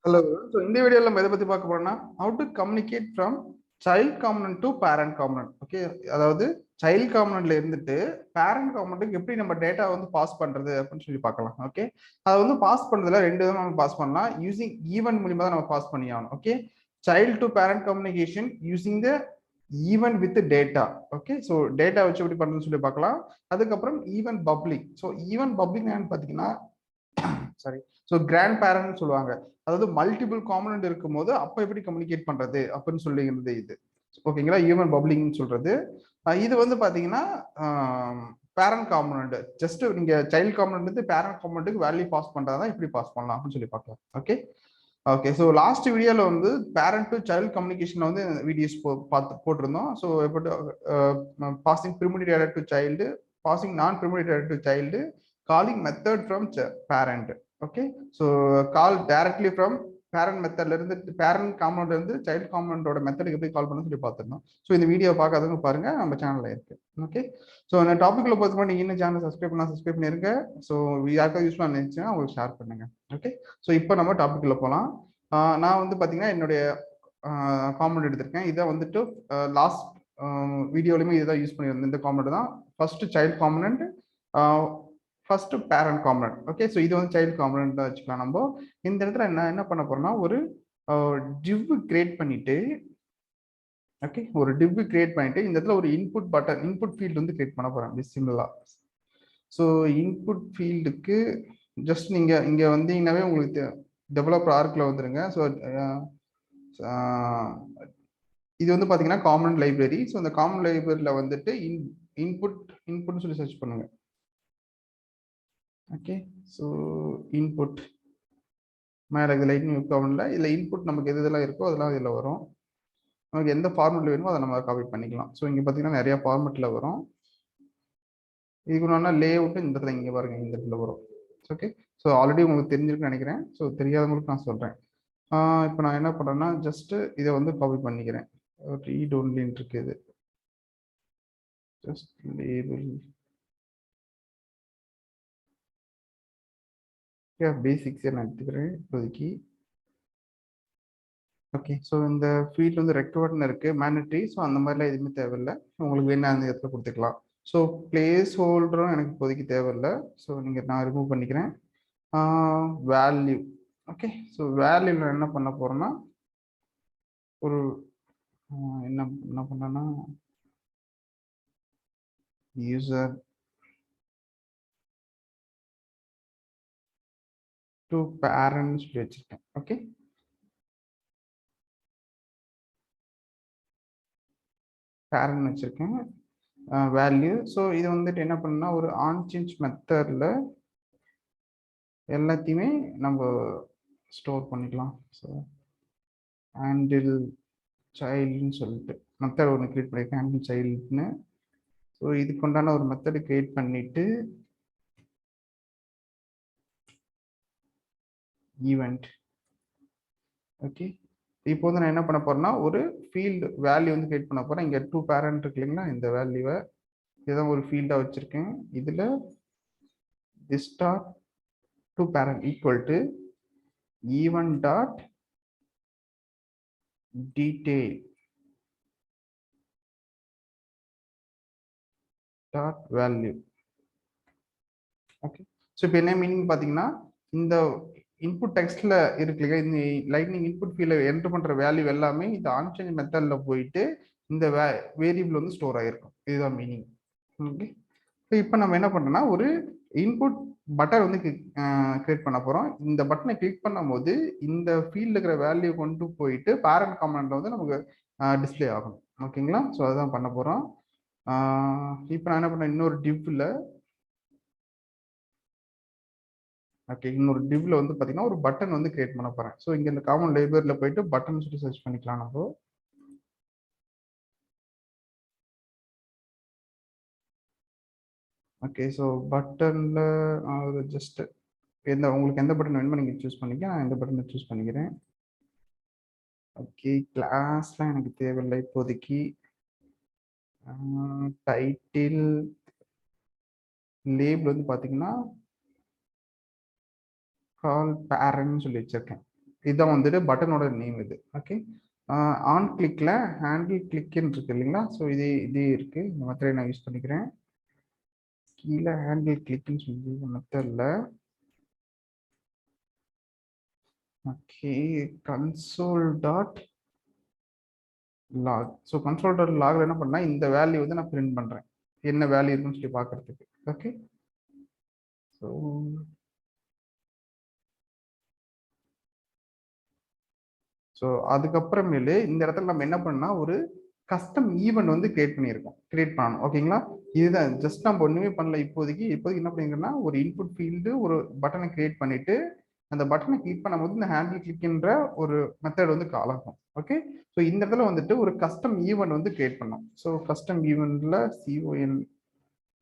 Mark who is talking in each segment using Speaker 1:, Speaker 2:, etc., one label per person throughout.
Speaker 1: Hello. So இந்த வீடியோல நம்ம எதை பத்தி பார்க்க போறோம்னா how to communicate from child component to parent component. Okay, அதாவது child componentல இருந்துட்டு parent componentக்கு எப்படி நம்ம டேட்டா வந்து பாஸ் பண்றது அப்படின்னு சொல்லி பார்க்கலாம். ஓகே, அதை வந்து பாஸ் பண்றதுல ரெண்டு விதமா நம்ம பாஸ் பண்ணலாம். யூசிங் ஈவென்ட் மூலமா தான் நம்ம பாஸ் பண்ணி ஆகணும். Okay, child to parent communication using the even with data. Okay, so data வச்சு எப்படி பண்றதுன்னு சொல்லி பார்க்கலாம். அதுக்கப்புறம் even public. So even public என்னன்னு பார்த்தீங்கன்னா சாரி, ஸோ கிராண்ட் பேரண்ட் சொல்லுவாங்க. அதாவது மல்டிபிள் காம்பனன்ட் இருக்கும்போது அப்போ எப்படி கம்யூனிகேட் பண்றது அப்படின்னு சொல்லிங்கிறது இது. ஓகேங்களா, ஈவன் பப்ளிக்னு சொல்றது. இது வந்து பாத்தீங்கன்னா பேரண்ட் காம்பனன்ட். ஜஸ்ட் நீங்க சைல்ட் காம்பனன்ட் வந்து பேரண்ட் காம்பனன்ட்டுக்கு வேல்யூ பாஸ் பண்றதா எப்படி பாஸ் பண்ணலாம் அப்படின்னு சொல்லி பார்க்கலாம். ஓகே ஓகே, ஸோ லாஸ்ட் வீடியோல வந்து பேரண்ட் டு சைல்ட் கம்யூனிகேஷன் வந்து வீடியோஸ் போட்டிருந்தோம். ஸோ எப்படி passing primitive data to child, passing non primitive data to child, calling method from parent. Okay, so call directly from parent மெத்தட்ல இருந்து parent component இருந்து child காம்பனன்ட்டோட மெத்தடுக்கு எப்படி கால் பண்ண சொல்லி பார்த்துருந்தோம். ஸோ இந்த வீடியோ பார்க்காதவங்க பாருங்க, நம்ம சேனல்ல இருக்கு. ஓகே, ஸோ இந்த டாபிக்ல பார்த்து நீங்க இன்னும் சேனல் சப்ஸ்கிரைப் பண்ணிருங்க. ஸோ யாருக்காவது யூஸ் பண்ண நினைச்சுன்னா உங்களுக்கு ஷேர் பண்ணுங்க. ஓகே, ஸோ இப்போ நம்ம டாபிக்ல போகலாம். நான் வந்து பாத்தீங்கன்னா என்னுடைய காம்பனன்ட் எடுத்திருக்கேன். இதை வந்துட்டு லாஸ்ட் வீடியோலையுமே இதுதான் யூஸ் பண்ணியிருந்தேன். இந்த காம்பனன்ட் தான் first child component, first parent component. Okay, so இது வந்து சைல்ட் காம்பனன்ட் தான் வச்சுக்கலாம். நம்ம இந்த இடத்துல என்ன பண்ண போறோம்னா ஒரு டிவ் கிரியேட் பண்ணிட்டு, ஓகே, ஒரு டிவ் கிரியேட் பண்ணிட்டு இந்த இடத்துல ஒரு இன்புட் பட்டன், இன்புட் ஃபீல்டு வந்து கிரியேட் பண்ண போறேன் சிம்பிளா. ஸோ இன்புட் ஃபீல்டுக்கு ஜஸ்ட் நீங்க இங்க வந்தீங்கன்னாவே உங்களுக்கு டெவலப்பர் ஆர்க்ல வந்துருங்க. ஸோ இது வந்து பாத்தீங்கன்னா காமன் லைப்ரரி. ஸோ இந்த காமன் லைப்ரரியில வந்துட்டு இன்புட்னு சொல்லி சர்ச் பண்ணுங்க. ஓகே, ஸோ இன்புட் மேலே இது லைட்னிங் கவர்ல இதில் இன்புட் நமக்கு எது இதெல்லாம் இருக்கோ அதெல்லாம் இதில் வரும். நமக்கு எந்த ஃபார்மெட்டில் வேணுமோ அதை நம்ம காப்பி பண்ணிக்கலாம். ஸோ இங்கே பார்த்தீங்கன்னா நிறைய ஃபார்மெட்டில் வரும். இதுக்கு ஒன்றா லே அவுட்டு இந்த இடத்துல இங்கே பாருங்க, இந்த இடத்துல வரும். ஓகே, ஸோ ஆல்ரெடி உங்களுக்கு தெரிஞ்சிருக்குன்னு நினைக்கிறேன். ஸோ தெரியாதவங்களுக்கு நான் சொல்கிறேன். இப்போ நான் என்ன பண்ணுறேன்னா ஜஸ்ட்டு இதை வந்து காப்பி பண்ணிக்கிறேன். ரீட் ஒன்லின்னு இருக்கு, இது ஜஸ்ட் லேபிள் பேசிக்ஸே நான் எடுத்துக்கிறேன் இப்போதைக்கு. ஓகே, ஸோ இந்த ஃபீல்டு வந்து ரெக்கவர்ட்னு இருக்கு, மேண்டட்ரி. ஸோ அந்த மாதிரிலாம் எதுவுமே தேவையில்லை. உங்களுக்கு வேணும் அந்த இடத்துல கொடுத்துக்கலாம். ஸோ பிளேஸ் ஹோல்டரும் எனக்கு இப்போதைக்கு தேவையில்லை. ஸோ நீங்கள் நான் ரிமூவ் பண்ணிக்கிறேன். வேல்யூ. ஓகே, ஸோ வேல்யூவில் என்ன பண்ண போகிறோன்னா ஒரு என்ன பண்ணேன்னா யூசர் டு பேரண்ட் சொல்லி வச்சிருக்கேன். ஓகே, பேரண்ட் வச்சிருக்கேன். வேல்யூ. ஸோ இது வந்துட்டு என்ன பண்ணா ஒரு ஆன் சேஞ்ச் மெத்தட்ல எல்லாத்தையுமே நம்ம ஸ்டோர் பண்ணிக்கலாம். ஸோ ஹேண்டில் சைல்டுன்னு சொல்லிட்டு மெத்தட் ஒன்று கிரியேட் பண்ணியிருக்கேன், ஹேண்டில் சைல்டுன்னு. ஸோ இதுக்கு உண்டான ஒரு மெத்தடு கிரியேட் பண்ணிட்டு ஈவெண்ட். ஓகே, இப்போ வந்து நான் என்ன பண்ண போறேன்னா ஒரு ஃபீல்டு வேல்யூ வந்து கிரியேட் பண்ண போறேன். இங்கே டூ பேரண்ட் இருக்கு இல்லைங்களா, இந்த வேல்யூவை இதான் ஒரு ஃபீல்டாக வச்சிருக்கேன். இதில் this dot to parent equal to even dot detail dot value. Okay, so இப்போ என்ன மீனிங் பார்த்தீங்கன்னா இந்த இன்புட் டெக்ஸ்ட்ல இருக்கு இல்லையா, இந்த லைட்னிங் இன்புட் ஃபீல்ட்ல என்டர் பண்ற வேல்யூ எல்லாமே இந்த ஆன்சேஞ்ச் மெத்தட்ல போயிட்டு இந்த வேரியபிள் வந்து ஸ்டோர் ஆயிருக்கும். இதுதான் மீனிங். ஓகே, இப்போ நம்ம என்ன பண்றோம்னா ஒரு இன்புட் பட்டன் வந்து கிரியேட் பண்ண போறோம். இந்த பட்டனை கிளிக் பண்ணும் போது இந்த ஃபீல்ட்ல இருக்கிற வேல்யூ கொண்டு போயிட்டு பேரண்ட் காம்பனன்ட்ல வந்து நமக்கு டிஸ்பிளே ஆகும். ஓகேங்களா, ஸோ அதுதான் பண்ண போறோம். இப்போ நான் என்ன பண்ணேன், இன்னொரு டிவ்ல ஓகே, இன்னொரு டிவ்ல வந்து பாத்தீங்கன்னா ஒரு பட்டன் வந்து கிரியேட் பண்ண போறேன். ஸோ இங்க இந்த காமன் லைப்ரரியில போயிட்டு பட்டன் சொல்லி சர்ச் பண்ணிக்கலாம் நம்ம. ஓகே, ஸோ பட்டன்ல ஜஸ்ட் உங்களுக்கு எந்த பட்டன் வேணுமோ நீங்க சூஸ் பண்ணிக்க. நான் எந்த பட்டனை சூஸ் பண்ணிக்கிறேன். ஓகே, கிளாஸ்லாம் எனக்கு தேவையில்லை இப்போதைக்கு. டைட்டில் லேபிள் வந்து பாத்தீங்கன்னா கால் பேரண்ட் சொல்லி வச்சிருக்கேன். இதுதான் வந்துட்டு பட்டனோட நேம் இது. ஓகே, ஆன் கிளிக்ல ஹேண்டில் கிளிக்னு இருக்கு இல்லைங்களா? ஸோ இது இருக்கு. இந்த மெத்தடை நான் யூஸ் பண்ணிக்கிறேன். கீழே ஹேண்டில் கிளிக்னு சொல்லி மெத்தட்ல okay console dot log. So console dot லாக்ல என்ன பண்ணா இந்த வேல்யூ வந்து நான் பிரிண்ட் பண்றேன், என்ன வேல்யூ இருக்குன்னு சொல்லி பார்க்கறதுக்கு. ஓகே, ஸோ அதுக்கப்புறமேலு இந்த இடத்துல நம்ம என்ன பண்ணா ஒரு கஸ்டம் ஈவெண்ட் வந்து கிரியேட் பண்ணணும். ஓகேங்களா? இதுதான் ஜஸ்ட் நம்ம ஒண்ணுமே பண்ணல. இப்போதைக்கு என்ன பண்ணிருக்கோம்னா ஒரு இன்புட் ஃபீல்டு ஒரு பட்டனை கிரியேட் பண்ணிட்டு அந்த பட்டனை கிளிக் பண்ணும்போது இந்த ஹேண்டில் கிளிக்ன்ற ஒரு மெத்தட் வந்து கால் ஆகும். ஓகே, ஸோ இந்த இடத்துல வந்துட்டு ஒரு கஸ்டம் ஈவெண்ட் வந்து கிரியேட் பண்ணோம். ஸோ கஸ்டம் ஈவெண்ட்ல CON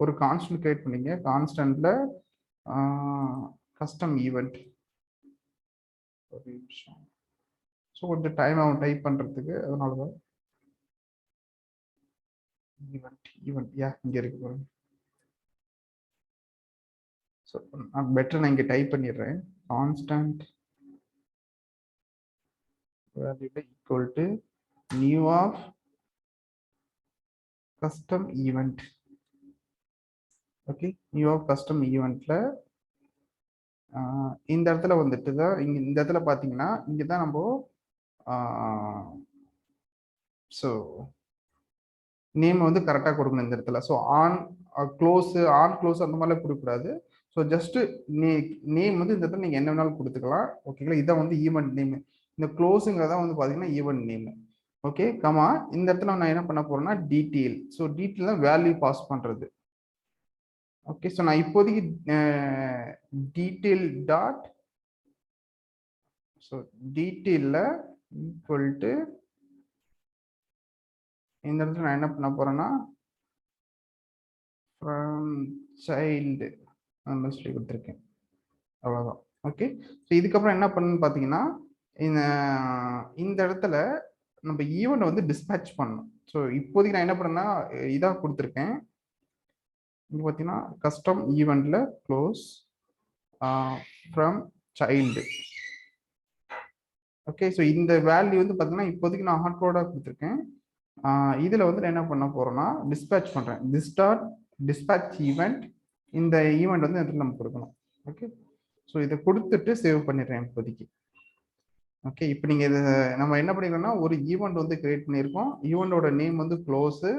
Speaker 1: ஒரு கான்ஸ்டன்ட் கிரியேட் பண்ணீங்க. கான்ஸ்டன்ட்ல கஸ்டம் ஈவெண்ட் ஒரு நிமிஷம். ஸோ கொஞ்சம் டைம் ஆகும் டைப் பண்ணுறதுக்கு, அதனால தான் ஈவெண்ட் இங்கே இருக்கு பாருங்க. ஸோ நான் பெட்டர் நான் இங்கே டைப் பண்ணிடுறேன். Constant value equal to new of custom event. Okay, new of custom ஈவெண்ட்ல இந்த இடத்துல வந்துட்டு தான் இந்த இடத்துல பார்த்தீங்கன்னா இங்கே தான் நம்ம ஸோ நேம் வந்து கரெக்டாக கொடுக்கணும் இந்த இடத்துல. ஸோ ஆன் க்ளோஸ் அந்த மாதிரிலாம் கொடுக்கக்கூடாது. ஸோ ஜஸ்ட் நேம் வந்து இந்த இடத்துல நீங்கள் என்ன வேணாலும் கொடுத்துக்கலாம். ஓகேங்களா? இதான் வந்து ஈவெண்ட் நேம். இந்த க்ளோஸுங்கிறதா வந்து பார்த்தீங்கன்னா ஈவெண்ட் நேம். ஓகே, கமா இந்த இடத்துல நான் என்ன பண்ண போறேன்னா டீட்டெயில். ஸோ டீட்டெயில் தான் வேல்யூ பாஸ் பண்ணுறது. ஓகே, ஸோ நான் இப்போதைக்கு டீட்டெயில் டாட் ஸோ டீட்டெயிலில் ஈக்குவல் டு இந்த இடத்துல நான் என்ன பண்ண போறேன்னா ஃப்ரம் சைல்டு அந்த மாதிரி சொல்லி கொடுத்துருக்கேன். அவ்வளோதான். ஓகே, ஸோ இதுக்கப்புறம் என்ன பண்ணணும்னு பார்த்தீங்கன்னா இந்த இடத்துல நம்ம ஈவெண்ட் வந்து டிஸ்பேட்ச் பண்ணணும். ஸோ இப்போதைக்கு நான் என்ன பண்ணேன்னா இதாக கொடுத்துருக்கேன். இங்கே பார்த்தீங்கன்னா கஸ்டம் ஈவெண்ட்ல close from child. Okay, so இந்த வேல்யூ வந்து பார்த்தீங்கன்னா இப்போதைக்கு நான் ஹாட் கோடாக கொடுத்துருக்கேன். இதில் வந்து நான் என்ன பண்ண போறேன்னா டிஸ்பேட்ச் பண்ணுறேன். Dispatch event. இந்த ஈவெண்ட் வந்து இடத்துல நம்ம கொடுக்கணும். ஓகே, ஸோ இதை கொடுத்துட்டு சேவ் பண்ணிடுறேன் இப்போதைக்கு. ஓகே, இப்போ நீங்கள் இது நம்ம என்ன பண்ணிருக்கோம்னா ஒரு ஈவெண்ட் வந்து கிரியேட் பண்ணியிருக்கோம். ஈவெண்டோட நேம் வந்து க்ளோஸு.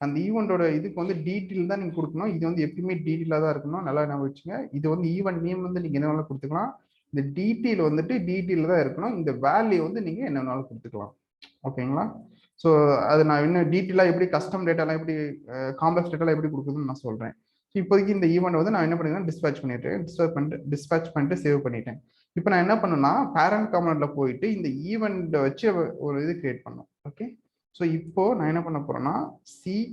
Speaker 1: அந்த ஈவெண்டோட இதுக்கு வந்து டீட்டெயில் தான் நீங்கள் கொடுக்கணும். இது வந்து எப்பயுமே டீட்டெயிலாக தான் இருக்கணும். நல்லா என்ன வச்சுங்க. இது வந்து ஈவெண்ட் நேம் வந்து நீங்கள் என்ன வேணாலும் கொடுத்துக்கலாம். இந்த டீட்டெயில் வந்துட்டு டீட்டெயில் தான் இருக்கணும். இந்த வேல்யூ வந்து நீங்கள் என்ன வேணாலும் கொடுத்துக்கலாம். ஓகேங்களா? ஸோ அது நான் இன்னும் டீட்டெயிலாக எப்படி கஸ்டம் டேட்டாலாம் எப்படி காம்ப்ளெக்ஸ் டேட்டாலாம் எப்படி கொடுக்குதுன்னு நான் சொல்கிறேன். ஸோ இப்போதைக்கு இந்த ஈவெண்ட் வந்து நான் என்ன பண்ணிக்கிறேன் டிஸ்பேட்ச் பண்ணிட்டு சேவ் பண்ணிட்டேன். இப்போ நான் என்ன பண்ணேன்னா பேரண்ட் காம்பனன்ட்ல போயிட்டு இந்த ஈவெண்ட் வச்சு ஒரு இது கிரியேட் பண்ணோம். ஓகே, ஸோ இப்போ நான் என்ன பண்ண போறேன்னா C-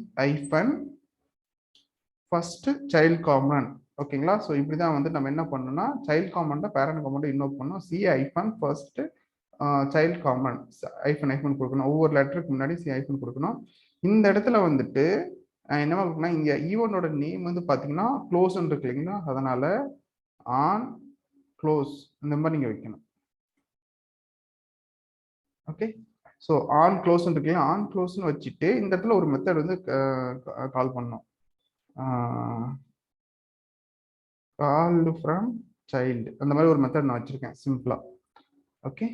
Speaker 1: ஃபர்ஸ்ட் சைல்ட் காம்பனன்ட். ஓகேங்களா? ஸோ இப்படிதான் வந்து நம்ம என்ன பண்ணோம்னா சைல்ட் காம்பனண்ட்டை பேரண்ட் காம்பனண்ட் இன்வோக் பண்ணோம். C- ஃபர்ஸ்ட் சைல்ட் காம்பனன்ட் ஐஃபன் கொடுக்கணும். ஒவ்வொரு லெட்டருக்கு முன்னாடி C- கொடுக்கணும். இந்த இடத்துல வந்துட்டு என்ன பண்ணா இங்க ஈவெண்டோட நேம் வந்து பாத்தீங்கன்னா க்ளோஸ் இருக்கு இல்லைங்களா? அதனால ஆன் க்ளோஸ் இந்த மாதிரி நீங்க வைக்கணும். ஓகே, ஸோ ஆன் க்ளோஸ் இருக்கு இல்லையா? ஆன் க்ளோஸ்னு வச்சுட்டு இந்த இடத்துல ஒரு மெத்தட் வந்து கால் பண்ணோம். கால்டு ஃப்ரம் சைல்டு அந்த மாதிரி ஒரு மெத்தட் நான் வச்சிருக்கேன் சிம்பிளா. ஓகே,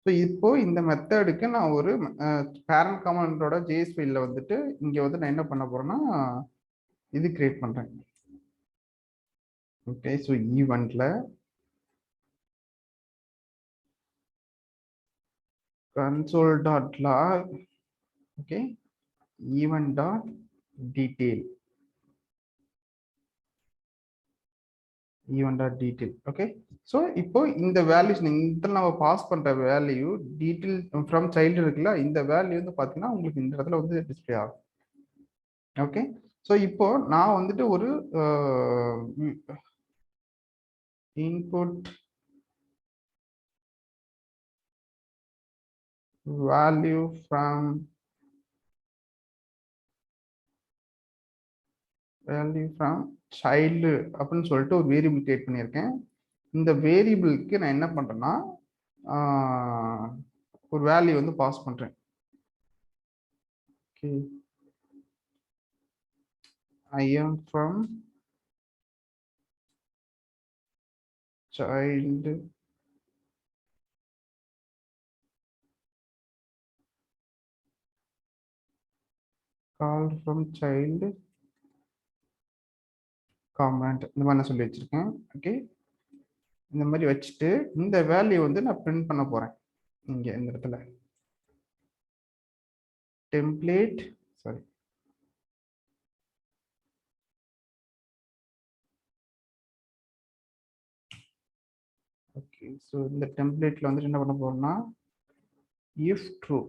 Speaker 1: ஸோ இப்போ இந்த மெத்தடுக்கு நான் ஒரு பேரண்ட் காம்பனன்ட்டோட JS ஃபைலில் வந்துட்டு இங்கே வந்து நான் என்ன பண்ண போறேன்னா இது கிரியேட் பண்றேன். ஓகே, ஸோ ஈவெண்ட்ல console.log okay event.detail okay. So இப்போ இந்த வேல்யூஸ் இந்த நம்ம பாஸ் பண்ற வேல்யூ டீட்டெயில் ஃப்ரம் சைல்டு இருக்குல்ல, இந்த வேல்யூ வந்து பார்த்தீங்கன்னா உங்களுக்கு இந்த இடத்துல வந்து டிஸ்பிளே ஆகும். ஓகே, ஸோ இப்போ நான் வந்துட்டு ஒரு இன்புட் வேல்யூ ஃப்ரம் சைல்டு அப்படின்னு சொல்லிட்டு ஒரு வேரியபிள் கிரியேட் பண்ணியிருக்கேன். இந்த வேரியபிளுக்கு நான் என்ன பண்றேன்னா ஒரு வேல்யூ வந்து பாஸ் பண்றேன். Okay, I am from child called from child comment. இந்த மாதிரி நான் சொல்லி வச்சிருக்கேன். ஓகே, இந்த மாதிரி வச்சுட்டு இந்த வேல்யூ வந்து நான் பிரிண்ட் பண்ண போறேன். இங்க இந்த இடத்துல டெம்ப்ளேட், சாரி, ஓகே. ஸோ இந்த டெம்ப்ளேட்ல வந்துட்டு என்ன பண்ண போறோம்னா, if true,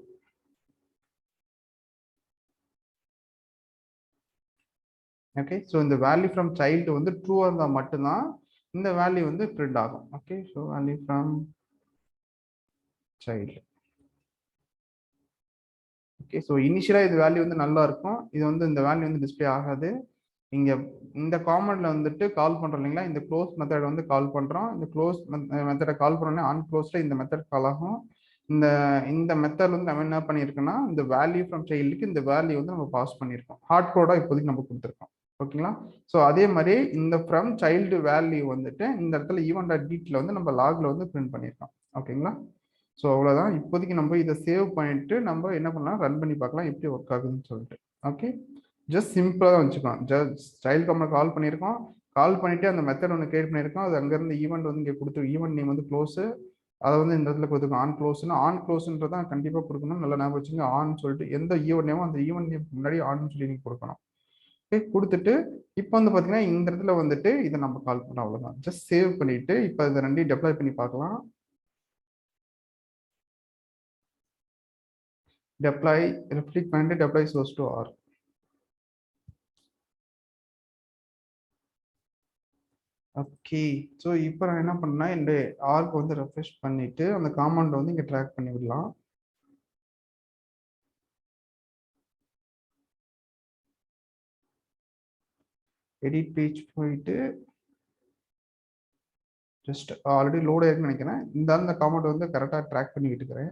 Speaker 1: ஓகே. ஸோ இந்த வேல்யூ ஃப்ரம் சைல்டு வந்து ட்ரூவா இருந்தால் மட்டும்தான் இந்த வேல்யூ வந்து பிரிண்ட் ஆகும். Okay, so value from child. Okay, so இனிஷியலாக இது வேல்யூ வந்து நல்லா இருக்கும். இது வந்து இந்த வேல்யூ வந்து டிஸ்பிளே ஆகாது. இங்கே இந்த காமெண்ட்ல வந்துட்டு கால் பண்ணுறோம் இல்லைங்களா, இந்த க்ளோஸ் மெத்தட் வந்து கால் பண்ணுறோம். இந்த க்ளோஸ் மெத்தடை கால் பண்ணோன்னே ஆன் க்ளோஸில் இந்த மெத்தட் கால் ஆகும். இந்த இந்த மெத்தட் வந்து நம்ம என்ன பண்ணியிருக்கோம்னா, இந்த வேல்யூ ஃப்ரம் சைல்டுக்கு இந்த வேல்யூ வந்து நம்ம பாஸ் பண்ணியிருக்கோம். ஹார்ட் கோடாக இப்போதைக்கு நம்ம கொடுத்துருக்கோம். ஓகேங்களா. ஸோ அதே மாதிரி இந்த ஃப்ரம் சைல்டு வேல்யூ வந்துட்டு இந்த இடத்துல ஈவன் டாட் டீட்டில் வந்து நம்ம லாகில் வந்து பிரிண்ட் பண்ணியிருக்கோம். ஓகேங்களா. ஸோ அவ்வளோதான். இப்போதைக்கு நம்ம இதை சேவ் பண்ணிட்டு நம்ம என்ன பண்ணலாம், ரன் பண்ணி பார்க்கலாம் எப்படி ஒர்க் ஆகுதுன்னு சொல்லிட்டு. ஓகே, ஜஸ்ட் சிம்பிளாக தான் வச்சுக்கலாம். ஜஸ்ட் சைல்டு கமெண்ட் கால் பண்ணியிருக்கோம். கால் பண்ணிட்டு அந்த மெத்தட் ஒன்று கிரியேட் பண்ணியிருக்கோம். அது அங்கேருந்து ஈவெண்ட் வந்து இங்கே கொடுத்து ஈவெண்ட் நேம் வந்து க்ளோஸு, அதை வந்து இந்த இடத்துல கொடுத்துருக்கோம் ஆன் க்ளோஸ்னு. ஆன் க்ளோஸ்ன்றதான் கண்டிப்பாக கொடுக்கணும். நல்லா ஞாபகம் வச்சுங்க. ஆன் சொல்லிட்டு எந்த ஈவெண்ட் நேமோ அந்த ஈவெண்ட் நேம் முன்னாடி ஆன் சொல்லி நீங்கள் கொடுக்கணும். ஓகே, கொடுத்துட்டு இப்போ வந்து பார்த்தீங்கன்னா இந்த இடத்துல வந்துட்டு இதை நம்ம கால் பண்ணோம். அவ்வளோதான். ஜஸ்ட் சேவ் பண்ணிட்டு இப்போ இதை ரெண்டையும் டெப்ளாய் பண்ணி பார்க்கலாம். டெப்ளாய் ரெப்ளிக் பண்ணிட்டு deploy source to R. Okay, so இப்போ நான் என்ன பண்ணேன்னா இந்த ஆர்க்கு வந்து ரெஃப்ரெஷ் பண்ணிட்டு அந்த காம்பவுண்ட் வந்து இங்கே ட்ராக் பண்ணி விடலாம். எடிட் பேஜ் போயிட்டு ஜஸ்ட் ஆல்ரெடி லோட் ஆயிருக்குன்னு நினைக்கிறேன். இந்த காம்பவுண்ட் வந்து கரெக்டாக ட்ராக் பண்ணிக்கிட்டு இருக்கிறேன்.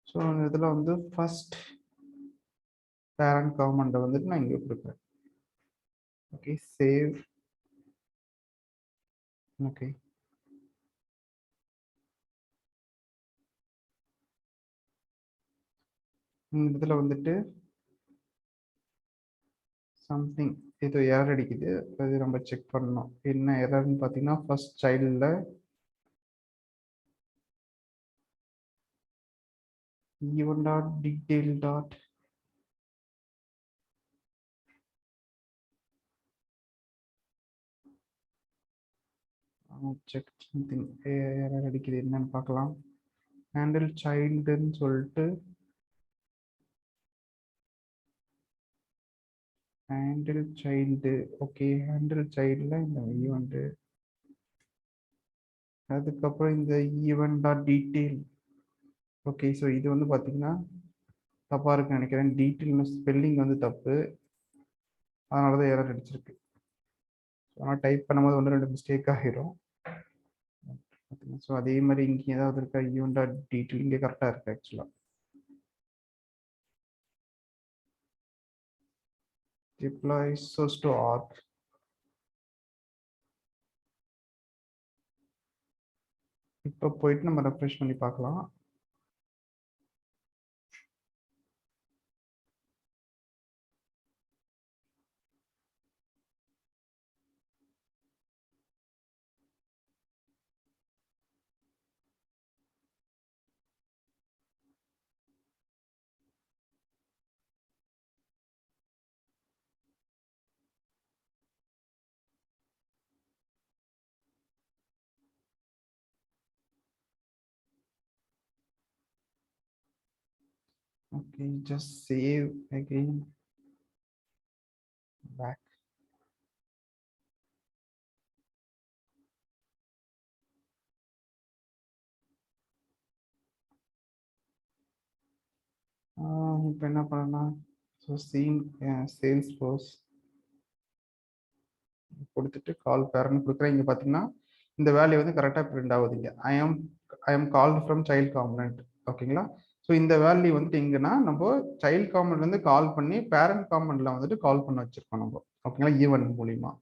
Speaker 1: ஸோ அந்த இதில் வந்து ஃபர்ஸ்ட் பேரண்ட் காம்பவுண்டை வந்துட்டு நான் இங்கே கொடுக்குறேன். Okay, save. ஓகே, இந்த இதில் வந்துட்டு சம்திங் ஏதோ எரர் அடிக்குது. அது நம்ம செக் பண்ணணும். என்ன எரர்னு பார்த்தீங்கன்னா, ஃபர்ஸ்ட் சைல்டில் event dot detail dot check something error அடிக்குது. என்னன்னு பார்க்கலாம். ஹேண்டில் சைல்டுன்னு சொல்லிட்டு ஹேண்டில் சைல்டு. ஓகே, ஹேண்டில் சைல்டில் இந்த ஈவெண்ட்டு, அதுக்கப்புறம் இந்த event dot detail. Okay, so இது வந்து பார்த்தீங்கன்னா தப்பாக இருக்குன்னு நினைக்கிறேன். டீட்டெயில் ஸ்பெல்லிங் வந்து தப்பு, அதனால தான் எரர் அடிச்சிருக்கு. ஆனால் டைப் பண்ணும்போது ஒன்று ரெண்டு மிஸ்டேக் ஆகிரும். ஸோ அதே மாதிரி இங்கே ஏதாவது இருக்கா, ஈவெண்ட் டாட் டீட்டெயில் இங்கே கரெக்டாக இருக்கு ஆக்சுவலாக. deploy source to auth. இப்போ போயிட்டு நம்ம ரெஃப்ரெஷ் பண்ணி பார்க்கலாம். Okay, just save again, back. இப்போ என்ன பண்ணலாம்? ஸோ சீன் சேல்ஸ்ஃபோர்ஸ் கொடுத்துட்டு கால் பேரண்ட் கொடுக்குறேன். இங்கே பார்த்தீங்கன்னா இந்த வேல்யூ வந்து கரெக்டாக பிரிண்ட் ஆகுதுங்க. I am called from child component. ஓகேங்களா? ஸோ இந்த வேல்யூ வந்துட்டு எங்கன்னா நம்ம சைல்ட் காம்பனண்ட்லேருந்து கால் பண்ணி பேரண்ட் காம்பனண்ட்ல வந்துட்டு கால் பண்ண வச்சிருக்கோம் நம்ம. ஓகேங்களா? ஈவென்ட் மூலியமா.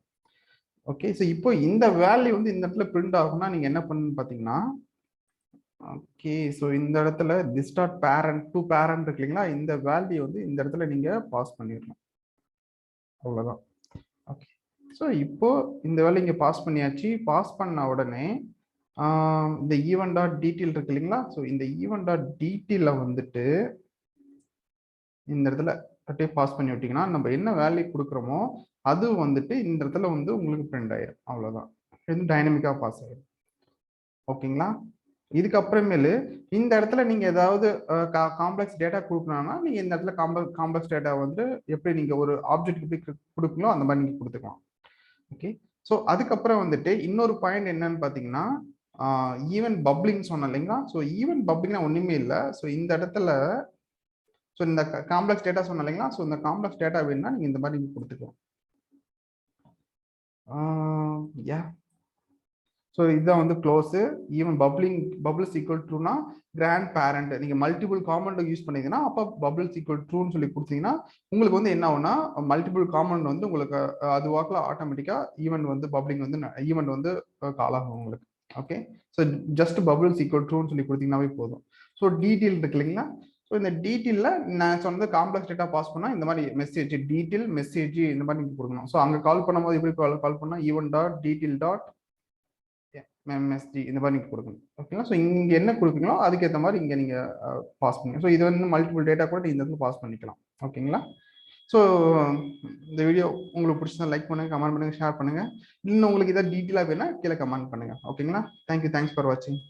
Speaker 1: ஓகே. ஸோ இப்போ இந்த வேல்யூ வந்து இந்த இடத்துல பிரிண்ட் ஆகும்னா நீங்க என்ன பண்ணணும்னு பார்த்தீங்கன்னா, ஓகே, ஸோ இந்த இடத்துல this dot parent to parent இருக்கு இல்லைங்களா? இந்த வேல்யூ வந்து இந்த இடத்துல நீங்க பாஸ் பண்ணிடணும். அவ்வளோதான். ஓகே. ஸோ இப்போ இந்த வேல்யூ இங்கே பாஸ் பண்ணியாச்சு. பாஸ் பண்ண உடனே இந்த ஈவென்ட் டாட் டீட்டெயில் இருக்கு இல்லைங்களா? ஸோ இந்த ஈவென்ட் டாட் டீட்டெயில வந்துட்டு இந்த இடத்துல அப்படியே பாஸ் பண்ணி விட்டீங்கன்னா நம்ம என்ன வேல்யூ கொடுக்குறோமோ அது வந்துட்டு இந்த இடத்துல வந்து உங்களுக்கு பிரிண்ட் ஆயிரும். அவ்வளோதான். இது டைனமிக்காக பாஸ் ஆயிடும். ஓகேங்களா? இதுக்கப்புறமேலு இந்த இடத்துல நீங்க ஏதாவது காம்ப்ளெக்ஸ் டேட்டா கொடுக்கணும்னா நீங்க இந்த இடத்துல காம்ப்ளெக்ஸ் டேட்டா வந்து எப்படி நீங்க ஒரு ஆப்ஜெக்ட் எப்படி கொடுக்கணும் அந்த மாதிரி நீங்க கொடுத்துக்கலாம். ஓகே. ஸோ அதுக்கப்புறம் வந்துட்டு இன்னொரு பாயிண்ட் என்னன்னு பார்த்தீங்கன்னா ஈவென்ட் பப்ளிங் சொன்னேன் இல்லைங்களா? ஸோ ஈவென்ட் பப்ளிங்னா ஒன்றுமே இல்லை. ஸோ இந்த இடத்துல ஸோ இந்த காம்ப்ளெக்ஸ் டேட்டா சொன்னேன் இல்லைங்களா? ஸோ இந்த காம்ப்ளெக்ஸ் டேட்டா வேணும்னா நீங்கள் இந்த மாதிரி நீங்கள் கொடுத்துக்கலாம். யா. ஸோ இதுதான் வந்து க்ளோஸு. ஈவன் பபிள்ஸ் ஈக்குவல் ட்ரூனா கிராண்ட் பேரண்ட் நீங்கள் மல்டிபிள் காம்பனண்ட் யூஸ் பண்ணீங்கன்னா அப்போ பபிள்ஸ் ஈக்குவல் ட்ரூன்னு சொல்லி கொடுத்தீங்கன்னா உங்களுக்கு வந்து என்ன ஆகும்னா மல்டிபிள் காம்பனண்ட் வந்து உங்களுக்கு அது வாக்கில் ஆட்டோமேட்டிக்காக ஈவெண்ட் வந்து பப்ளிங் வந்து ஈவெண்ட் வந்து கால் ஆகும் உங்களுக்கு. Okay. So just bubbles equal ட்ரூன்னு சொல்லி கொடுத்தீங்கன்னாவே போதும். ஸோ டீட்டெயில் இருக்கு இல்லைங்களா? ஸோ இந்த டீட்டெயிலில் நான் சொன்னது காம்ப்ளெக்ஸ் டேட்டா பாஸ் பண்ணால் இந்த மாதிரி மெசேஜ் டீட்டெயில் மெசேஜ் இந்த மாதிரி நீங்கள் கொடுக்கணும். ஸோ அங்கே கால் பண்ணும்போது எப்படி கால் பண்ணால் event dot detail dot MSG இந்த மாதிரி நீங்கள் கொடுக்கணும். ஓகேங்களா? ஸோ இங்கே என்ன கொடுக்குறீங்களோ அதுக்கேற்ற மாதிரி இங்கே நீங்கள் பாஸ் பண்ணுங்க. ஸோ இது வந்து மல்டிபிள் டேட்டா கூட இந்த இடத்துல பாஸ் பண்ணிக்கலாம். ஓகேங்களா? ஸோ இந்த வீடியோ உங்களுக்கு பிடிச்சதா லைக் பண்ணுங்கள், கமெண்ட் பண்ணுங்கள், ஷேர் பண்ணுங்கள். இன்னும் உங்களுக்கு இதை டீட்டெயிலாக வேணால் கீழே கமெண்ட் பண்ணுங்கள். ஓகேங்களா? தேங்க்யூ. தேங்க்ஸ் ஃபார் வாட்சிங்.